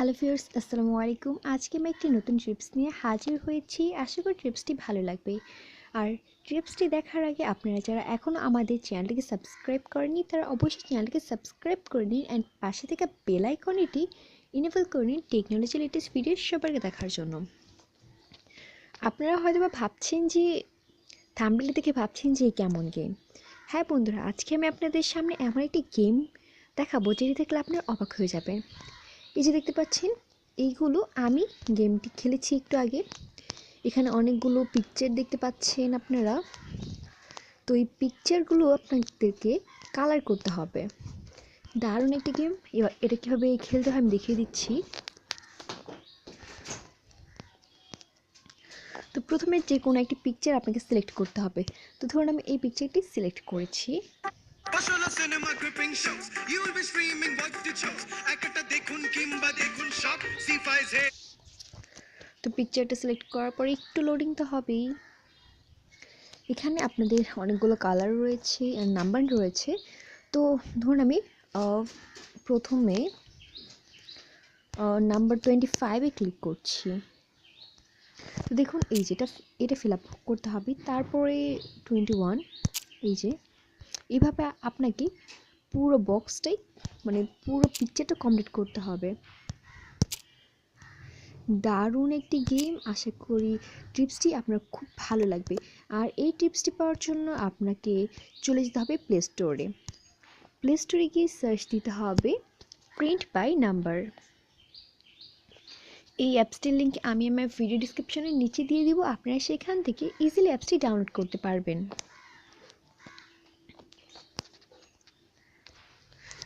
Hello viewers, আসসালামু আলাইকুম। আজকে আমি একটি নতুন টিপস নিয়ে হাজির হয়েছি। আশা করি টিপসটি ভালো লাগবে। আর টিপসটি দেখার আগে আপনারা যারা এখনও আমাদের চ্যানেলটিকে সাবস্ক্রাইব করেননি তারা অবশ্যই চ্যানেলটিকে সাবস্ক্রাইব করে নিন অ্যান্ড পাশে থেকে বেল আইকনটি ইনেবল করে নিন টেকনোলজি লেটেস্ট ভিডিও সবার আগে দেখার জন্য। আপনারা হয়তো বা ভাবছেন যে থাম্বনেল দেখে ভাবছেন যে কেমন গেম। হ্যাঁ বন্ধুরা, আজকে আমি আপনাদের সামনে এমন একটি গেম দেখাবো যেটি দেখলে আপনারা অবাক হয়ে যাবেন। এই যে দেখতে পাচ্ছেন, এইগুলো আমি গেমটি খেলেছি একটু আগে। এখানে অনেকগুলো পিকচার দেখতে পাচ্ছেন আপনারা। তো এই পিকচারগুলো আপনাদেরকে কালার করতে হবে। দারুণ একটি গেম। এবার এটা কীভাবে খেলতে হয় আমি দেখিয়ে দিচ্ছি। তো প্রথমে যে কোনো একটি পিকচার আপনাকে সিলেক্ট করতে হবে। তো ধরুন আমি এই পিকচারটি সিলেক্ট করেছি। তো পিকচারটা সিলেক্ট করার পরে একটু লোডিং তো হবেই। এখানে আপনাদের অনেকগুলো কালার রয়েছে আর নাম্বার রয়েছে। তো ধরুন আমি প্রথমে নাম্বার 25-এ ক্লিক করছি। তো দেখুন এই যেটা এটা ফিল আপ করতে হবে। তারপরে 21, এই যে এইভাবে আপনাকে পুরো বক্সটাই মানে পুরো পিকচারটা কমপ্লিট করতে হবে। দারুণ একটি গেম। আশা করি টিপসটি আপনার খুব ভালো লাগবে। আর এই টিপসটি পাওয়ার জন্য আপনাকে চলে যেতে হবে প্লে স্টোরে। প্লে স্টোরে গিয়ে সার্চ দিতে হবে প্রিন্ট বাই নাম্বার। এই অ্যাপসটির লিঙ্ক আমি আমার ভিডিও ডিসক্রিপশনের নিচে দিয়ে দিব। আপনারা সেখান থেকে ইজিলি অ্যাপসটি ডাউনলোড করতে পারবেন।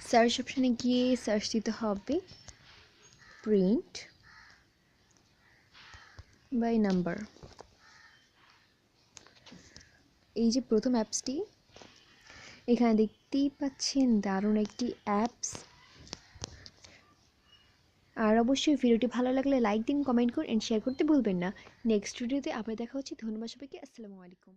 সার্চ অপশানে গিয়ে সার্চ দিতে হবে প্রিন্ট বাই নাম্বার। এই যে প্রথম অ্যাপসটি, এখানে দেখতেই পাচ্ছেন দারুণ একটি অ্যাপস। আর অবশ্যই ভিডিওটি ভালো লাগলে লাইক দিন, কমেন্ট করুন এন্ড শেয়ার করতে ভুলবেন না। নেক্সট ভিডিওতে আবার দেখা হচ্ছে। ধন্যবাদ সবাইকে। আসসালামু আলাইকুম।